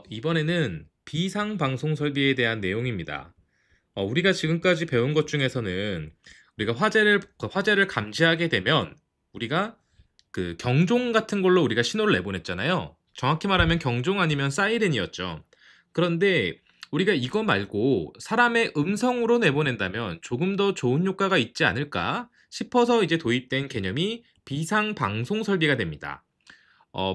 이번에는 비상 방송 설비에 대한 내용입니다. 우리가 지금까지 배운 것 중에서는 우리가 화재를 감지하게 되면 우리가 그 경종 같은 걸로 우리가 신호를 내보냈잖아요. 정확히 말하면 경종 아니면 사이렌이었죠. 그런데 우리가 이거 말고 사람의 음성으로 내보낸다면 조금 더 좋은 효과가 있지 않을까 싶어서 이제 도입된 개념이 비상 방송 설비가 됩니다.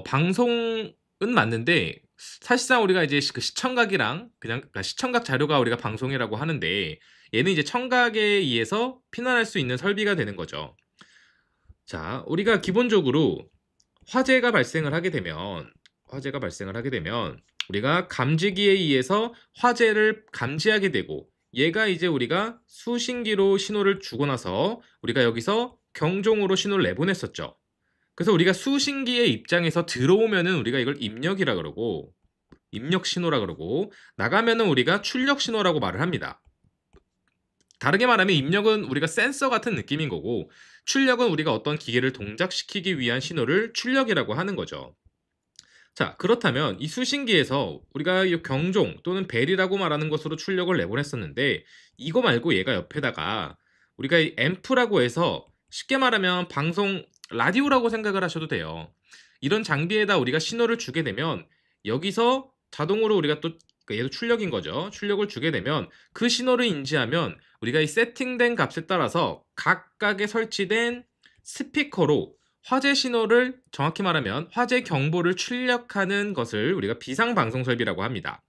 방송은 맞는데 사실상 우리가 이제 그 시청각이랑 그냥 그러니까 시청각 자료가 우리가 방송이라고 하는데 얘는 이제 청각에 의해서 피난할 수 있는 설비가 되는 거죠. 자, 우리가 기본적으로 화재가 발생을 하게 되면 우리가 감지기에 의해서 화재를 감지하게 되고 얘가 이제 우리가 수신기로 신호를 주고 나서 우리가 여기서 경종으로 신호를 내보냈었죠. 그래서 우리가 수신기의 입장에서 들어오면은 우리가 이걸 입력이라 그러고 입력 신호라 그러고 나가면은 우리가 출력 신호라고 말을 합니다. 다르게 말하면 입력은 우리가 센서 같은 느낌인 거고 출력은 우리가 어떤 기계를 동작시키기 위한 신호를 출력이라고 하는 거죠. 자, 그렇다면 이 수신기에서 우리가 이 경종 또는 벨이라고 말하는 것으로 출력을 내보냈었는데 이거 말고 얘가 옆에다가 우리가 이 앰프라고 해서 쉽게 말하면 방송 라디오라고 생각을 하셔도 돼요. 이런 장비에다 우리가 신호를 주게 되면 여기서 자동으로 우리가 또 얘도 출력인 거죠. 출력을 주게 되면 그 신호를 인지하면 우리가 이 세팅된 값에 따라서 각각에 설치된 스피커로 화재 신호를 정확히 말하면 화재 경보를 출력하는 것을 우리가 비상 방송 설비라고 합니다.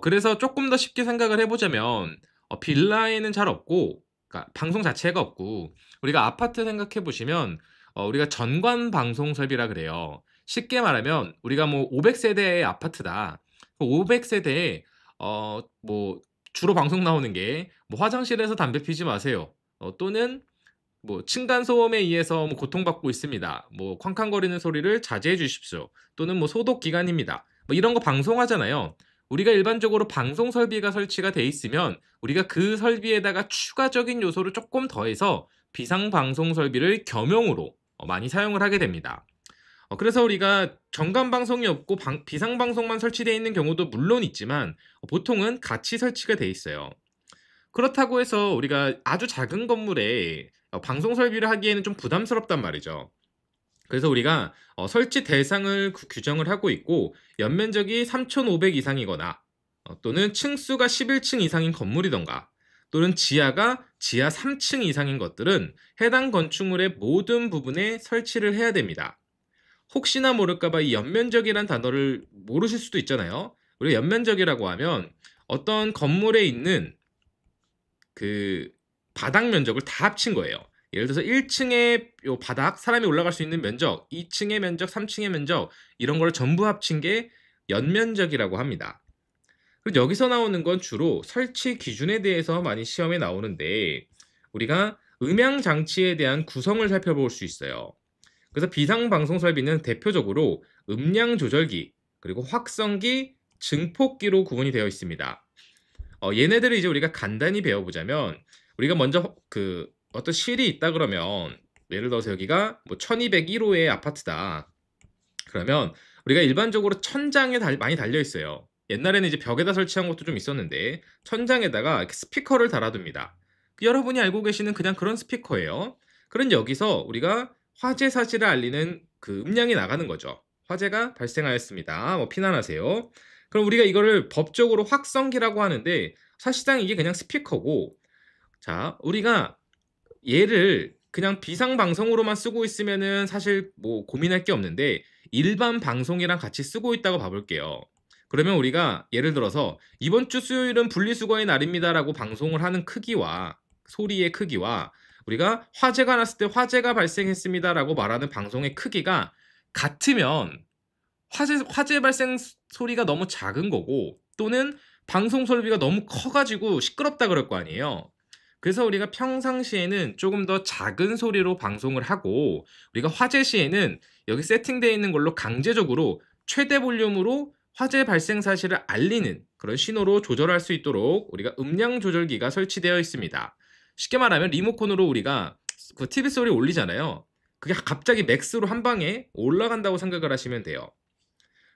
그래서 조금 더 쉽게 생각을 해보자면 빌라에는 잘 없고 그러니까 방송 자체가 없고 우리가 아파트 생각해 보시면 우리가 전관 방송 설비라 그래요. 쉽게 말하면 우리가 뭐 500세대의 아파트다. 500세대에 뭐 주로 방송 나오는 게 뭐 화장실에서 담배 피지 마세요. 또는 뭐 층간 소음에 의해서 뭐 고통받고 있습니다. 뭐 쾅쾅거리는 소리를 자제해 주십시오. 또는 뭐 소독 기간입니다. 뭐 이런 거 방송하잖아요. 우리가 일반적으로 방송 설비가 설치가 돼 있으면 우리가 그 설비에다가 추가적인 요소를 조금 더해서 비상 방송 설비를 겸용으로 많이 사용을 하게 됩니다. 그래서 우리가 정관 방송이 없고 비상 방송만 설치되어 있는 경우도 물론 있지만 보통은 같이 설치가 돼 있어요. 그렇다고 해서 우리가 아주 작은 건물에 방송 설비를 하기에는 좀 부담스럽단 말이죠. 그래서 우리가 설치 대상을 규정을 하고 있고 연면적이 3,500 이상이거나 또는 층수가 11층 이상인 건물이던가 또는 지하 3층 이상인 것들은 해당 건축물의 모든 부분에 설치를 해야 됩니다. 혹시나 모를까봐 이 연면적이란 단어를 모르실 수도 있잖아요. 우리가 연면적이라고 하면 어떤 건물에 있는 그 바닥 면적을 다 합친 거예요. 예를 들어서 1층의 요 바닥 사람이 올라갈 수 있는 면적, 2층의 면적, 3층의 면적 이런 걸 전부 합친 게 연면적이라고 합니다. 그리고 여기서 나오는 건 주로 설치 기준에 대해서 많이 시험에 나오는데 우리가 음향 장치에 대한 구성을 살펴볼 수 있어요. 그래서 비상 방송 설비는 대표적으로 음량 조절기, 그리고 확성기, 증폭기로 구분이 되어 있습니다. 얘네들을 이제 우리가 간단히 배워보자면 우리가 먼저 그 어떤 실이 있다 그러면 예를 들어서 여기가 뭐 1201호의 아파트다. 그러면 우리가 일반적으로 천장에 많이 달려 있어요. 옛날에는 이제 벽에다 설치한 것도 좀 있었는데 천장에다가 이렇게 스피커를 달아둡니다. 여러분이 알고 계시는 그냥 그런 스피커예요. 그런 여기서 우리가 화재 사실을 알리는 그 음량이 나가는 거죠. 화재가 발생하였습니다. 뭐 피난하세요. 그럼 우리가 이거를 법적으로 확성기라고 하는데 사실상 이게 그냥 스피커고 자, 우리가 얘를 그냥 비상 방송으로만 쓰고 있으면은 사실 뭐 고민할 게 없는데 일반 방송이랑 같이 쓰고 있다고 봐볼게요. 그러면 우리가 예를 들어서 이번 주 수요일은 분리수거의 날입니다라고 방송을 하는 크기와 소리의 크기와 우리가 화재가 났을 때 화재가 발생했습니다라고 말하는 방송의 크기가 같으면 화재 발생 소리가 너무 작은 거고 또는 방송 설비가 너무 커가지고 시끄럽다 그럴 거 아니에요. 그래서 우리가 평상시에는 조금 더 작은 소리로 방송을 하고 우리가 화재 시에는 여기 세팅되어 있는 걸로 강제적으로 최대 볼륨으로 화재 발생 사실을 알리는 그런 신호로 조절할 수 있도록 우리가 음량 조절기가 설치되어 있습니다. 쉽게 말하면 리모컨으로 우리가 그 TV 소리 올리잖아요. 그게 갑자기 맥스로 한 방에 올라간다고 생각을 하시면 돼요.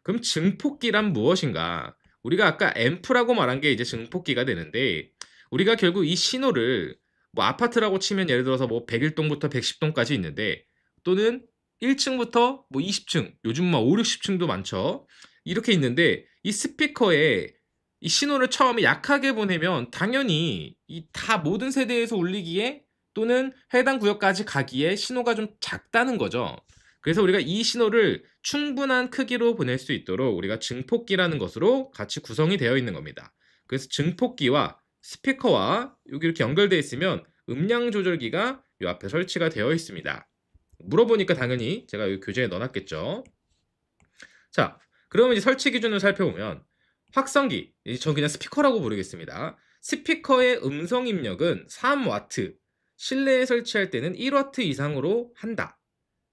그럼 증폭기란 무엇인가? 우리가 아까 앰프라고 말한 게 이제 증폭기가 되는데 우리가 결국 이 신호를 뭐 아파트라고 치면 예를 들어서 뭐 101동부터 110동까지 있는데 또는 1층부터 뭐 20층, 요즘 막 5, 60층도 많죠. 이렇게 있는데 이 스피커에 이 신호를 처음에 약하게 보내면 당연히 이 다 모든 세대에서 울리기에 또는 해당 구역까지 가기에 신호가 좀 작다는 거죠. 그래서 우리가 이 신호를 충분한 크기로 보낼 수 있도록 우리가 증폭기라는 것으로 같이 구성이 되어 있는 겁니다. 그래서 증폭기와 스피커와 여기 이렇게 연결되어 있으면 음량 조절기가 이 앞에 설치가 되어 있습니다. 물어보니까 당연히 제가 이 교재에 넣어놨겠죠. 자, 그러면 이제 설치 기준을 살펴보면 확성기, 전 그냥 스피커라고 부르겠습니다. 스피커의 음성 입력은 3W, 실내에 설치할 때는 1W 이상으로 한다.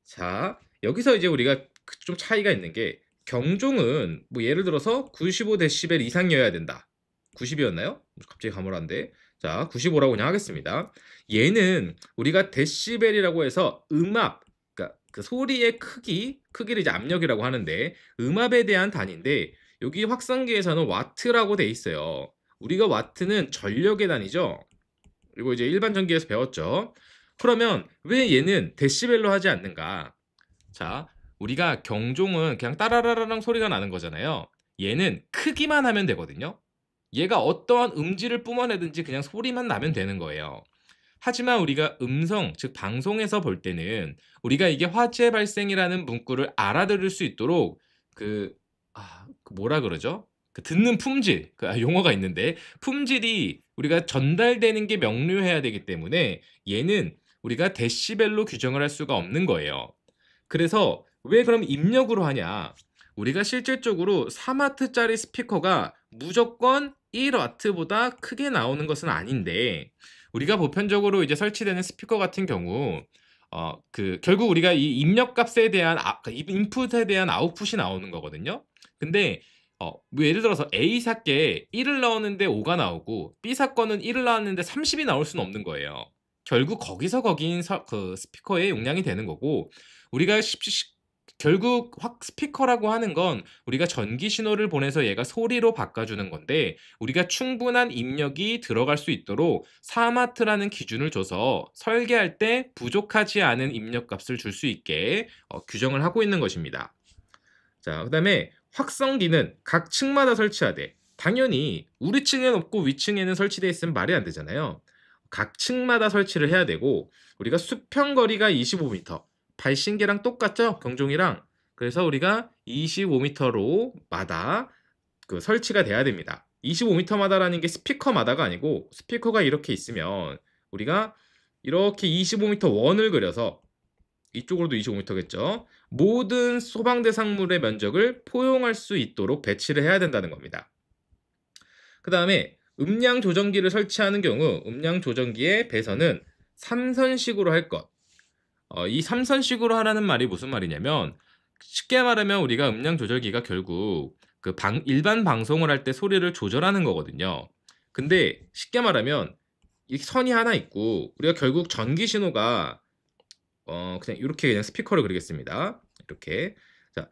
자, 여기서 이제 우리가 좀 차이가 있는 게 경종은 뭐 예를 들어서 95dB 이상이어야 된다. 90이었나요? 갑자기 가물한데. 자, 95라고 그냥 하겠습니다. 얘는 우리가 데시벨이라고 해서 음압, 그러니까 그 소리의 크기를 이제 압력이라고 하는데 음압에 대한 단위인데 여기 확성기에서는 와트라고 돼 있어요. 우리가 와트는 전력의 단위죠. 그리고 이제 일반 전기에서 배웠죠. 그러면 왜 얘는 데시벨로 하지 않는가? 자, 우리가 경종은 그냥 따라라라랑 소리가 나는 거잖아요. 얘는 크기만 하면 되거든요. 얘가 어떠한 음질을 뿜어내든지 그냥 소리만 나면 되는 거예요. 하지만 우리가 음성, 즉 방송에서 볼 때는 우리가 이게 화재 발생이라는 문구를 알아들을 수 있도록 그 뭐라 그러죠? 그 듣는 품질, 용어가 있는데 품질이 우리가 전달되는 게 명료해야 되기 때문에 얘는 우리가 데시벨로 규정을 할 수가 없는 거예요. 그래서 왜 그럼 입력으로 하냐? 우리가 실질적으로 3W짜리 스피커가 무조건 1W보다 크게 나오는 것은 아닌데 우리가 보편적으로 이제 설치되는 스피커 같은 경우 결국 우리가 이 입력 값에 대한 인풋에 대한 아웃풋이 나오는 거거든요. 근데 뭐 예를 들어서 A 사께 1을 넣었는데 5가 나오고 B 사건은 1을 넣었는데 30이 나올 수는 없는 거예요. 결국 거기서 거긴 그 스피커의 용량이 되는 거고 우리가 결국 스피커라고 하는 건 우리가 전기 신호를 보내서 얘가 소리로 바꿔주는 건데 우리가 충분한 입력이 들어갈 수 있도록 4마트라는 기준을 줘서 설계할 때 부족하지 않은 입력 값을 줄 수 있게 규정을 하고 있는 것입니다. 자, 그 다음에 확성기는 각 층마다 설치하되 당연히 우리 층에는 없고 위층에는 설치되어 있으면 말이 안 되잖아요. 각 층마다 설치를 해야 되고 우리가 수평거리가 25m, 발신계랑 똑같죠? 경종이랑. 그래서 우리가 25m로 마다 그 설치가 돼야 됩니다. 25m마다라는 게 스피커마다가 아니고 스피커가 이렇게 있으면 우리가 이렇게 25m 원을 그려서 이쪽으로도 25m겠죠. 모든 소방 대상물의 면적을 포용할 수 있도록 배치를 해야 된다는 겁니다. 그 다음에 음량 조정기를 설치하는 경우 음량 조정기의 배선은 3선식으로 할 것. 이 3선식으로 하라는 말이 무슨 말이냐면 쉽게 말하면 우리가 음량 조절기가 결국 일반 방송을 할 때 소리를 조절하는 거거든요. 근데 쉽게 말하면 이 선이 하나 있고 우리가 결국 전기 신호가 그냥 이렇게 그냥 스피커를 그리겠습니다. 이렇게. 자,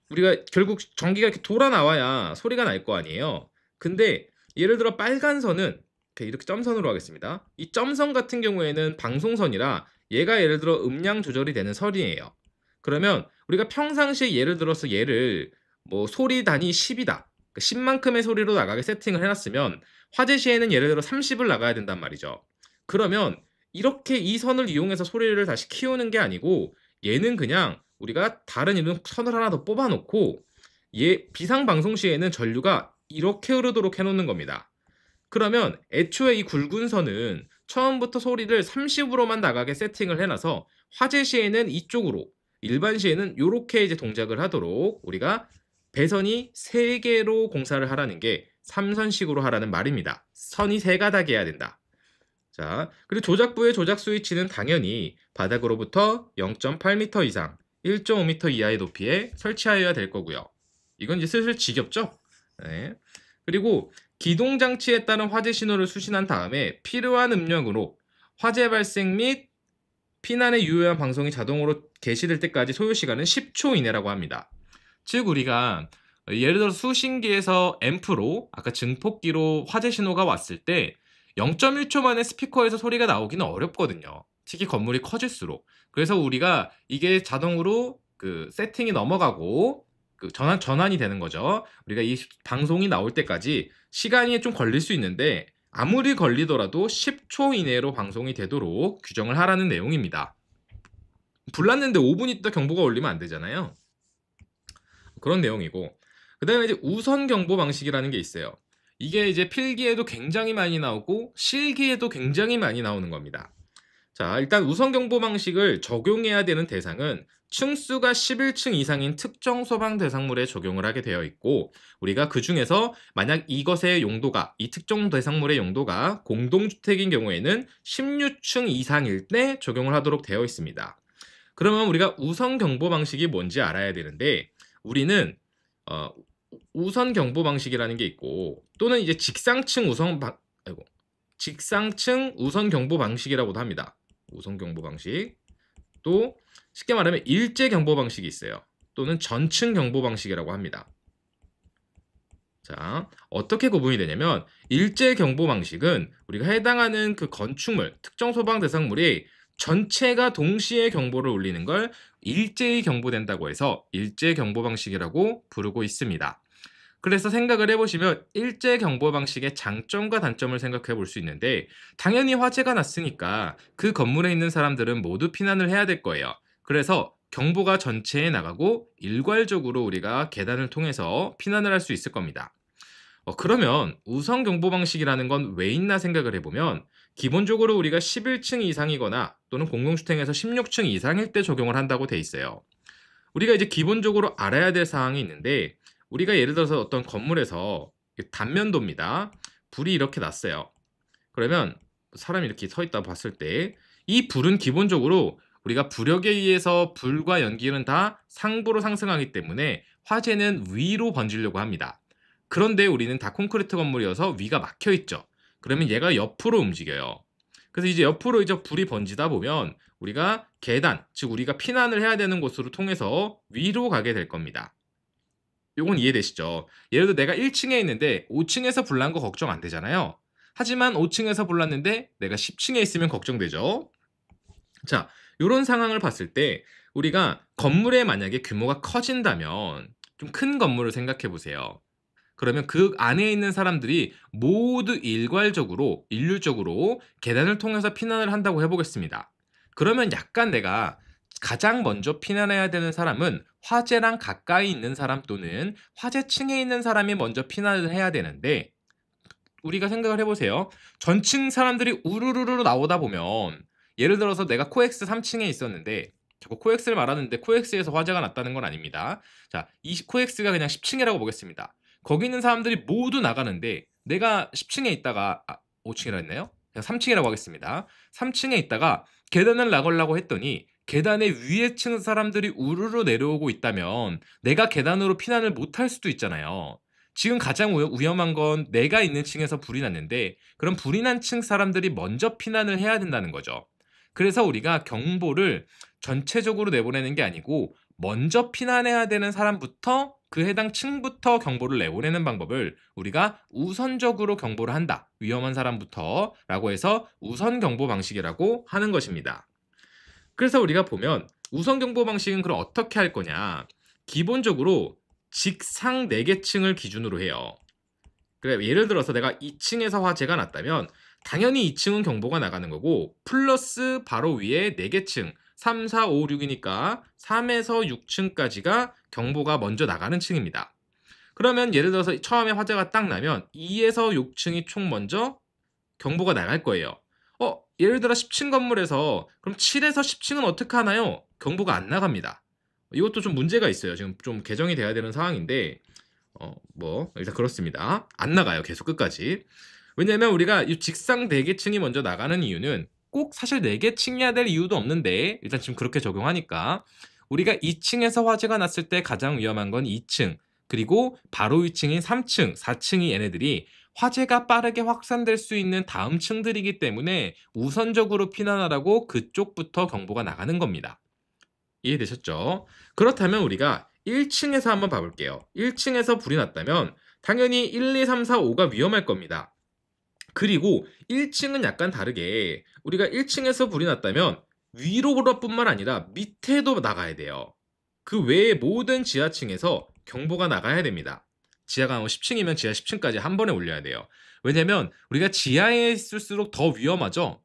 우리가 결국 전기가 이렇게 돌아 나와야 소리가 날 거 아니에요. 근데 예를 들어 빨간 선은 이렇게 점선으로 하겠습니다. 이 점선 같은 경우에는 방송선이라 얘가 예를 들어 음량 조절이 되는 선이에요. 그러면 우리가 평상시에 예를 들어서 얘를 뭐 소리 단위 10이다. 10만큼의 소리로 나가게 세팅을 해놨으면 화재 시에는 예를 들어 30을 나가야 된단 말이죠. 그러면 이렇게 이 선을 이용해서 소리를 다시 키우는 게 아니고 얘는 그냥 우리가 다른 이런 선을 하나 더 뽑아놓고 얘 비상방송 시에는 전류가 이렇게 흐르도록 해놓는 겁니다. 그러면 애초에 이 굵은 선은 처음부터 소리를 30으로만 나가게 세팅을 해놔서 화재 시에는 이쪽으로 일반 시에는 이렇게 이제 동작을 하도록 우리가 배선이 3개로 공사를 하라는 게 3선식으로 하라는 말입니다. 선이 3가닥이어야 된다. 자, 그리고 조작부의 조작 스위치는 당연히 바닥으로부터 0.8m 이상, 1.5m 이하의 높이에 설치하여야 될 거고요. 이건 이제 슬슬 지겹죠? 네. 그리고 기동 장치에 따른 화재 신호를 수신한 다음에 필요한 음력으로 화재 발생 및 피난에 유효한 방송이 자동으로 개시될 때까지 소요 시간은 10초 이내라고 합니다. 즉 우리가 예를 들어 수신기에서 앰프로 아까 증폭기로 화재 신호가 왔을 때 0.1초 만에 스피커에서 소리가 나오기는 어렵거든요. 특히 건물이 커질수록. 그래서 우리가 이게 자동으로 그 세팅이 넘어가고 그 전환이 되는 거죠. 우리가 이 방송이 나올 때까지 시간이 좀 걸릴 수 있는데 아무리 걸리더라도 10초 이내로 방송이 되도록 규정을 하라는 내용입니다. 불 났는데 5분 있다 경보가 울리면 안 되잖아요. 그런 내용이고, 그 다음에 이제 우선 경보 방식이라는 게 있어요. 이게 이제 필기에도 굉장히 많이 나오고 실기에도 굉장히 많이 나오는 겁니다. 자, 일단 우선 경보 방식을 적용해야 되는 대상은 층수가 11층 이상인 특정 소방 대상물에 적용을 하게 되어 있고, 우리가 그 중에서 만약 이것의 용도가, 이 특정 대상물의 용도가 공동주택인 경우에는 16층 이상일 때 적용을 하도록 되어 있습니다. 그러면 우리가 우선 경보 방식이 뭔지 알아야 되는데, 우리는 우선 경보 방식이라는 게 있고, 또는 이제 직상층 우선 경보 방식이라고도 합니다. 우선 경보 방식. 또 쉽게 말하면 일제 경보 방식이 있어요. 또는 전층 경보 방식이라고 합니다. 자, 어떻게 구분이 되냐면 일제 경보 방식은 우리가 해당하는 그 건축물, 특정 소방 대상물이 전체가 동시에 경보를 울리는 걸 일제히 경보된다고 해서 일제 경보 방식이라고 부르고 있습니다. 그래서 생각을 해보시면 일제 경보 방식의 장점과 단점을 생각해 볼 수 있는데, 당연히 화재가 났으니까 그 건물에 있는 사람들은 모두 피난을 해야 될 거예요. 그래서 경보가 전체에 나가고 일괄적으로 우리가 계단을 통해서 피난을 할 수 있을 겁니다. 그러면 우선 경보 방식이라는 건 왜 있나 생각을 해보면, 기본적으로 우리가 11층 이상이거나 또는 공동주택에서 16층 이상일 때 적용을 한다고 돼 있어요. 우리가 이제 기본적으로 알아야 될 사항이 있는데, 우리가 예를 들어서 어떤 건물에서 단면도입니다. 불이 이렇게 났어요. 그러면 사람이 이렇게 서 있다 봤을 때 이 불은 기본적으로 우리가 부력에 의해서 불과 연기는 다 상부로 상승하기 때문에 화재는 위로 번지려고 합니다. 그런데 우리는 다 콘크리트 건물이어서 위가 막혀 있죠. 그러면 얘가 옆으로 움직여요. 그래서 이제 옆으로 이제 불이 번지다 보면 우리가 계단, 즉 우리가 피난을 해야 되는 곳으로 통해서 위로 가게 될 겁니다. 요건 이해되시죠? 예를 들어 내가 1층에 있는데 5층에서 불 난 거 걱정 안 되잖아요. 하지만 5층에서 불 났는데 내가 10층에 있으면 걱정되죠. 자, 요런 상황을 봤을 때 우리가 건물에 만약에 규모가 커진다면, 좀 큰 건물을 생각해 보세요. 그러면 그 안에 있는 사람들이 모두 일괄적으로, 일률적으로 계단을 통해서 피난을 한다고 해보겠습니다. 그러면 약간 내가 가장 먼저 피난해야 되는 사람은 화재랑 가까이 있는 사람 또는 화재층에 있는 사람이 먼저 피난을 해야 되는데, 우리가 생각을 해보세요. 전층 사람들이 우르르르 나오다 보면, 예를 들어서 내가 코엑스 3층에 있었는데, 자꾸 코엑스를 말하는데 코엑스에서 화재가 났다는 건 아닙니다. 자, 이 코엑스가 그냥 10층이라고 보겠습니다. 거기 있는 사람들이 모두 나가는데 내가 10층에 있다가 5층이라 했나요? 그냥 3층이라고 하겠습니다. 3층에 있다가 계단을 나가려고 했더니 계단에 위에 층 사람들이 우르르 내려오고 있다면 내가 계단으로 피난을 못할 수도 있잖아요. 지금 가장 위험한 건 내가 있는 층에서 불이 났는데, 그럼 불이 난 층 사람들이 먼저 피난을 해야 된다는 거죠. 그래서 우리가 경보를 전체적으로 내보내는 게 아니고 먼저 피난해야 되는 사람부터, 그 해당 층부터 경보를 내보내는 방법을 우리가 우선적으로 경보를 한다. 위험한 사람부터 라고 해서 우선 경보 방식이라고 하는 것입니다. 그래서 우리가 보면 우선 경보 방식은 그럼 어떻게 할 거냐. 기본적으로 직상 4개 층을 기준으로 해요. 그래, 예를 들어서 내가 2층에서 화재가 났다면 당연히 2층은 경보가 나가는 거고, 플러스 바로 위에 4개 층, 3, 4, 5, 6이니까 3에서 6층까지가 경보가 먼저 나가는 층입니다. 그러면 예를 들어서 처음에 화재가 딱 나면 2에서 6층이 총 먼저 경보가 나갈 거예요. 예를 들어 10층 건물에서 그럼 7에서 10층은 어떻게 하나요? 경보가 안 나갑니다. 이것도 좀 문제가 있어요. 지금 좀 개정이 돼야 되는 상황인데, 일단 그렇습니다. 안 나가요. 계속 끝까지. 왜냐면 우리가 이 직상 4개층이 먼저 나가는 이유는 꼭 사실 4개층이어야 될 이유도 없는데, 일단 지금 그렇게 적용하니까 우리가 2층에서 화재가 났을 때 가장 위험한 건 2층, 그리고 바로 위층인 3층, 4층이 얘네들이 화재가 빠르게 확산될 수 있는 다음 층들이기 때문에 우선적으로 피난하라고 그쪽부터 경보가 나가는 겁니다. 이해되셨죠? 그렇다면 우리가 1층에서 한번 봐볼게요. 1층에서 불이 났다면 당연히 1, 2, 3, 4, 5가 위험할 겁니다. 그리고 1층은 약간 다르게 우리가 1층에서 불이 났다면 위로 뿐만 아니라 밑에도 나가야 돼요. 그 외에 모든 지하층에서 경보가 나가야 됩니다. 지하가 10층이면 지하 10층까지 한 번에 올려야 돼요. 왜냐면 우리가 지하에 있을수록 더 위험하죠.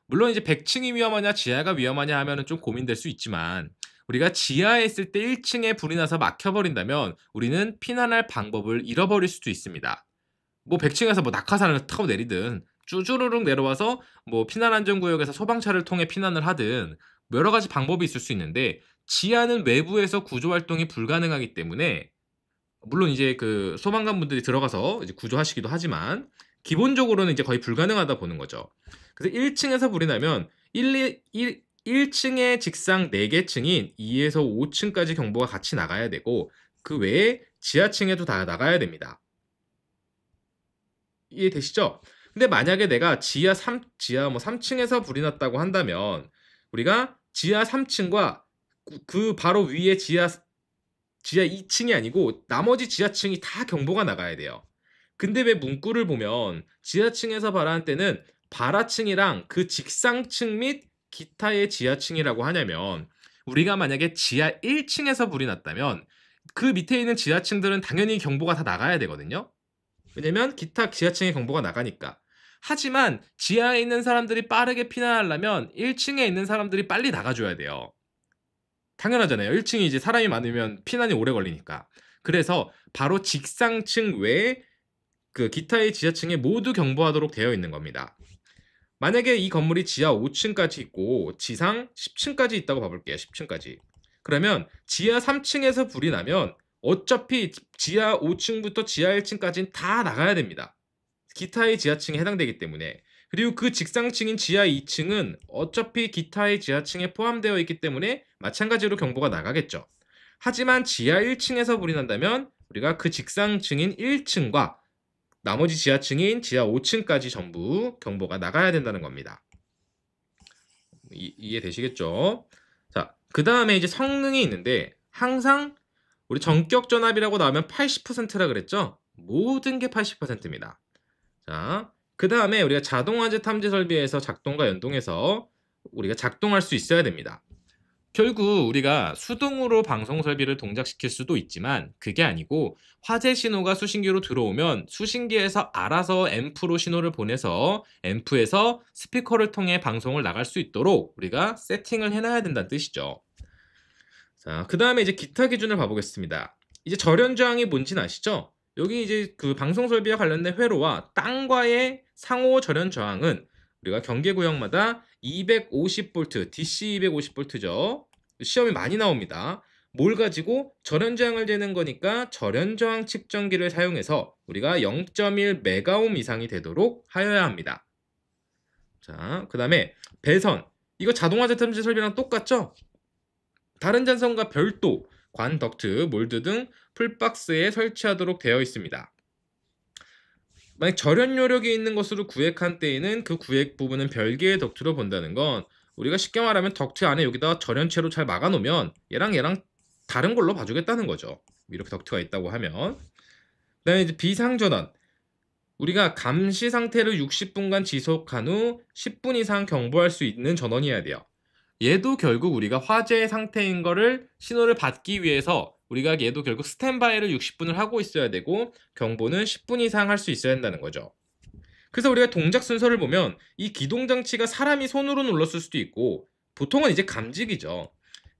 물론 이제 100층이 위험하냐 지하가 위험하냐 하면은 좀 고민될 수 있지만 우리가 지하에 있을 때 1층에 불이 나서 막혀버린다면 우리는 피난할 방법을 잃어버릴 수도 있습니다. 뭐 100층에서 뭐 낙하산을 타고 내리든 쭈주르륵 내려와서 뭐 피난안전구역에서 소방차를 통해 피난을 하든 여러 가지 방법이 있을 수 있는데 지하는 외부에서 구조활동이 불가능하기 때문에 물론 이제 그 소방관분들이 들어가서 이제 구조하시기도 하지만 기본적으로는 이제 거의 불가능하다 보는 거죠. 그래서 1층에서 불이 나면 1층의 직상 4개 층인 2에서 5층까지 경보가 같이 나가야 되고 그 외에 지하층에도 다 나가야 됩니다. 이해되시죠? 근데 만약에 내가 지하 3층에서 불이 났다고 한다면 우리가 지하 3층과 그 바로 위에 지하 2층이 아니고 나머지 지하층이 다 경보가 나가야 돼요. 근데 왜 문구를 보면 지하층에서 발화한 때는 발화층이랑 그 직상층 및 기타의 지하층이라고 하냐면 우리가 만약에 지하 1층에서 불이 났다면 그 밑에 있는 지하층들은 당연히 경보가 다 나가야 되거든요. 왜냐면 기타 지하층의 경보가 나가니까. 하지만 지하에 있는 사람들이 빠르게 피난하려면 1층에 있는 사람들이 빨리 나가줘야 돼요. 당연하잖아요. 1층이 이제 사람이 많으면 피난이 오래 걸리니까. 그래서 바로 직상층 외에 그 기타의 지하층에 모두 경보하도록 되어 있는 겁니다. 만약에 이 건물이 지하 5층까지 있고 지상 10층까지 있다고 봐볼게요. 10층까지. 그러면 지하 3층에서 불이 나면 어차피 지하 5층부터 지하 1층까지는 다 나가야 됩니다. 기타의 지하층에 해당되기 때문에. 그리고 그 직상층인 지하 2층은 어차피 기타의 지하층에 포함되어 있기 때문에 마찬가지로 경보가 나가겠죠. 하지만 지하 1층에서 불이 난다면 우리가 그 직상층인 1층과 나머지 지하층인 지하 5층까지 전부 경보가 나가야 된다는 겁니다. 이해되시겠죠? 자, 그 다음에 이제 성능이 있는데 항상 우리 전격 전압이라고 나오면 80%라 그랬죠? 모든 게 80%입니다. 자, 그 다음에 우리가 자동화재 탐지 설비에서 작동과 연동해서 우리가 작동할 수 있어야 됩니다. 결국 우리가 수동으로 방송 설비를 동작시킬 수도 있지만 그게 아니고 화재 신호가 수신기로 들어오면 수신기에서 알아서 앰프로 신호를 보내서 앰프에서 스피커를 통해 방송을 나갈 수 있도록 우리가 세팅을 해놔야 된다는 뜻이죠. 자, 그 다음에 이제 기타 기준을 봐보겠습니다. 이제 절연저항이 뭔지는 아시죠? 여기 이제 그 방송 설비와 관련된 회로와 땅과의 상호 절연 저항은 우리가 경계구역마다 250V, DC 250V죠. 시험이 많이 나옵니다. 뭘 가지고 절연저항을 재는 거니까 절연저항 측정기를 사용해서 우리가 0.1 메가옴 이상이 되도록 하여야 합니다. 자, 그 다음에 배선. 이거 자동화재 탐지 설비랑 똑같죠? 다른 잔선과 별도 관, 덕트, 몰드 등 풀박스에 설치하도록 되어 있습니다. 만약 절연 요력이 있는 것으로 구획한 때에는 그 구획 부분은 별개의 덕트로 본다는 건 우리가 쉽게 말하면 덕트 안에 여기다가 절연체로 잘 막아놓으면 얘랑 다른 걸로 봐주겠다는 거죠. 이렇게 덕트가 있다고 하면. 그다음에 이제 비상전원. 우리가 감시 상태를 60분간 지속한 후 10분 이상 경보할 수 있는 전원이어야 돼요. 얘도 결국 우리가 화재 상태인 거를 신호를 받기 위해서 우리가 얘도 결국 스탠바이를 60분을 하고 있어야 되고 경보는 10분 이상 할 수 있어야 한다는 거죠. 그래서 우리가 동작 순서를 보면 이 기동장치가 사람이 손으로 눌렀을 수도 있고 보통은 이제 감지기죠.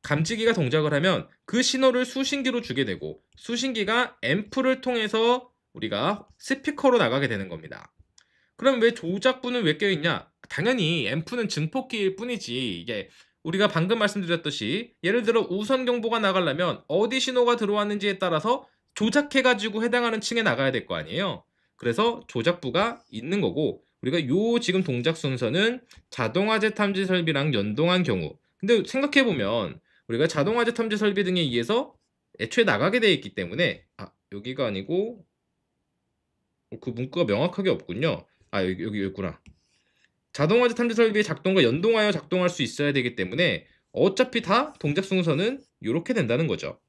감지기가 동작을 하면 그 신호를 수신기로 주게 되고 수신기가 앰프를 통해서 우리가 스피커로 나가게 되는 겁니다. 그럼 왜 조작부는 왜 껴있냐? 당연히 앰프는 증폭기일 뿐이지 이게 우리가 방금 말씀드렸듯이 예를 들어 우선 경보가 나가려면 어디 신호가 들어왔는지에 따라서 조작해가지고 해당하는 층에 나가야 될 거 아니에요. 그래서 조작부가 있는 거고 우리가 요 지금 동작 순서는 자동화재 탐지 설비랑 연동한 경우 근데 생각해보면 우리가 자동화재 탐지 설비 등에 의해서 애초에 나가게 돼 있기 때문에 여기가 아니고 그 문구가 명확하게 없군요. 여기 있구나. 자동화재 탐지 설비의 작동과 연동하여 작동할 수 있어야 되기 때문에 어차피 다 동작 순서는 이렇게 된다는 거죠.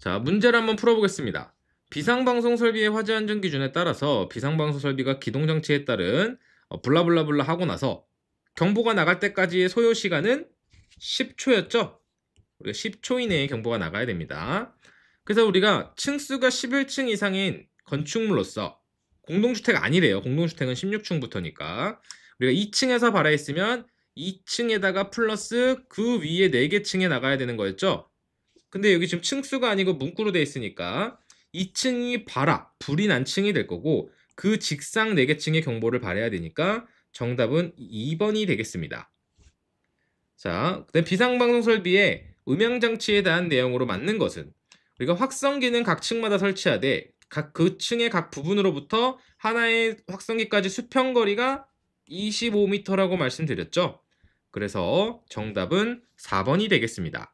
자, 문제를 한번 풀어보겠습니다. 비상방송 설비의 화재 안전 기준에 따라서 비상방송 설비가 기동장치에 따른 블라블라블라 하고 나서 경보가 나갈 때까지의 소요 시간은 10초였죠? 우리가 10초 이내에 경보가 나가야 됩니다. 그래서 우리가 층수가 11층 이상인 건축물로서 공동주택 아니래요. 공동주택은 16층부터니까. 우리가 2층에서 발화했으면 2층에다가 플러스 그 위에 4개 층에 나가야 되는 거였죠? 근데 여기 지금 층수가 아니고 문구로 돼 있으니까 2층이 불이 난 층이 될 거고 그 직상 4개 층의 경보를 발해야 되니까 정답은 2번이 되겠습니다. 자, 그다음 비상방송 설비의 음향장치에 대한 내용으로 맞는 것은 우리가 확성기는 각 층마다 설치하되 그 층의 각 부분으로부터 하나의 확성기까지 수평거리가 25m라고 말씀드렸죠. 그래서 정답은 4번이 되겠습니다.